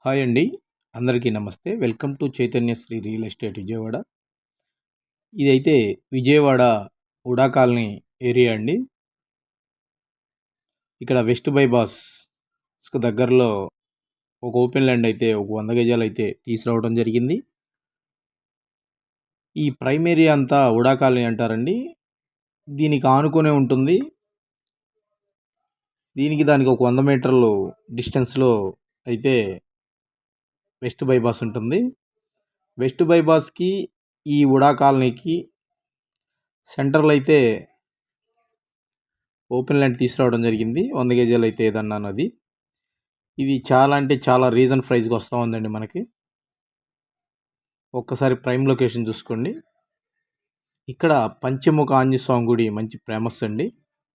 Hi అండి. అందరికీ నమస్తే. Welcome to Chaitanya Sri real estate Vijayawada. ఇదైతే విజయవాడ ఉడా కాలనీ ఏరియా అండి. ఇక్కడ వెస్ట్ బైపాస్‌కు దగ్గరలో ఒక ఓపెన్ ల్యాండ్ అయితే ఒక 100 గజాలైతే తీసుకురావడం జరిగింది. ఈ ప్రైమ్ ఏరియా అంతా ఉడా కాలనీ అంటారండి. దీనికి ఆనుకునే ఉంటుంది. దానికి ఒక 100 మీటర్లు డిస్టెన్స్‌లో అయితే వెస్ట్ బైపాస్ ఉంటుంది. వెస్ట్ బైపాస్‌కి ఈ ఉడా కాలనీకి సెంటర్‌లో అయితే ఓపెన్ ల్యాండ్ తీసుకురావడం జరిగింది. 100 గజాలు అయితే ఏదన్నాను అది. ఇది చాలా అంటే చాలా రీజన్ ప్రైస్‌కి వస్తూ ఉందండి మనకి. ఒక్కసారి ప్రైమ్ లొకేషన్ చూసుకోండి. ఇక్కడ పంచముఖ ఆంజనేయ స్వామి గుడి మంచి ఫేమస్ అండి.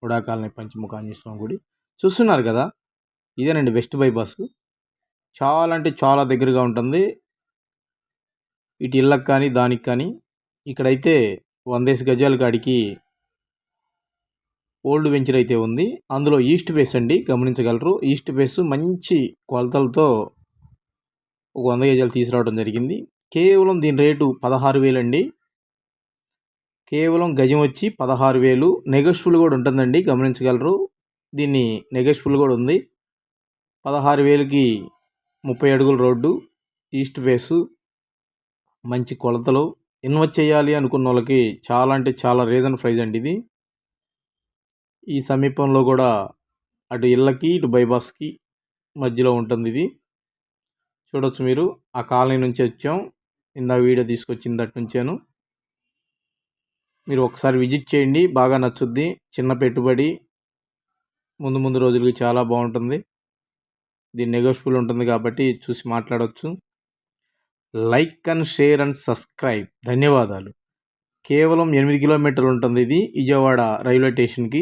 ఉడా కాలనీ పంచముఖ ఆంజనేయ స్వామి గుడి. చూస్తున్నారు కదా! ఇదేనండి వెస్ట్ బైపాస్. చాలా అంటే చాలా దగ్గరగా ఉంటుంది. ఇటు ఇళ్ళకి కానీ, దానికి కానీ. ఇక్కడైతే 100 గజాల కాడికి ఓల్డ్ వెంచర్ అయితే ఉంది. అందులో ఈస్ట్ ఫేస్ అండి, గమనించగలరు. ఈస్ట్ ఫేస్ మంచి కొలతలతో ఒక 100 గజాలు తీసుకురావడం జరిగింది. కేవలం దీని రేటు 16,000 అండి. కేవలం గజం వచ్చి 16,000. నెగోషియబుల్ కూడా ఉంటుందండి, గమనించగలరు. దీన్ని నెగోషియబుల్ కూడా ఉంది. 16,000కి 30 అడుగుల రోడ్డు, ఈస్ట్ ఫేసు, మంచి కొలతలు. ఇన్వెస్ట్ చేయాలి అనుకున్న వాళ్ళకి చాలా అంటే చాలా రీజన్ ప్రైస్ అండి ఇది. ఈ సమీపంలో కూడా అటు ఇళ్ళకి ఇటు బైపాస్కి మధ్యలో ఉంటుంది ఇది. చూడొచ్చు మీరు. ఆ కాలనీ నుంచి వచ్చాం. ఇందాక వీడియో తీసుకొచ్చిన దట్ నుంచాను. మీరు ఒకసారి విజిట్ చేయండి, బాగా నచ్చుద్ది. చిన్న పెట్టుబడి, ముందు రోజులకి చాలా బాగుంటుంది. దీని నెగోషియబుల్ ఉంటుంది కాబట్టి చూసి మాట్లాడవచ్చు. Like and share and subscribe. ధన్యవాదాలు. కేవలం 8 కిలోమీటర్లు ఉంటుంది ఇది విజయవాడ రైల్వే స్టేషన్కి.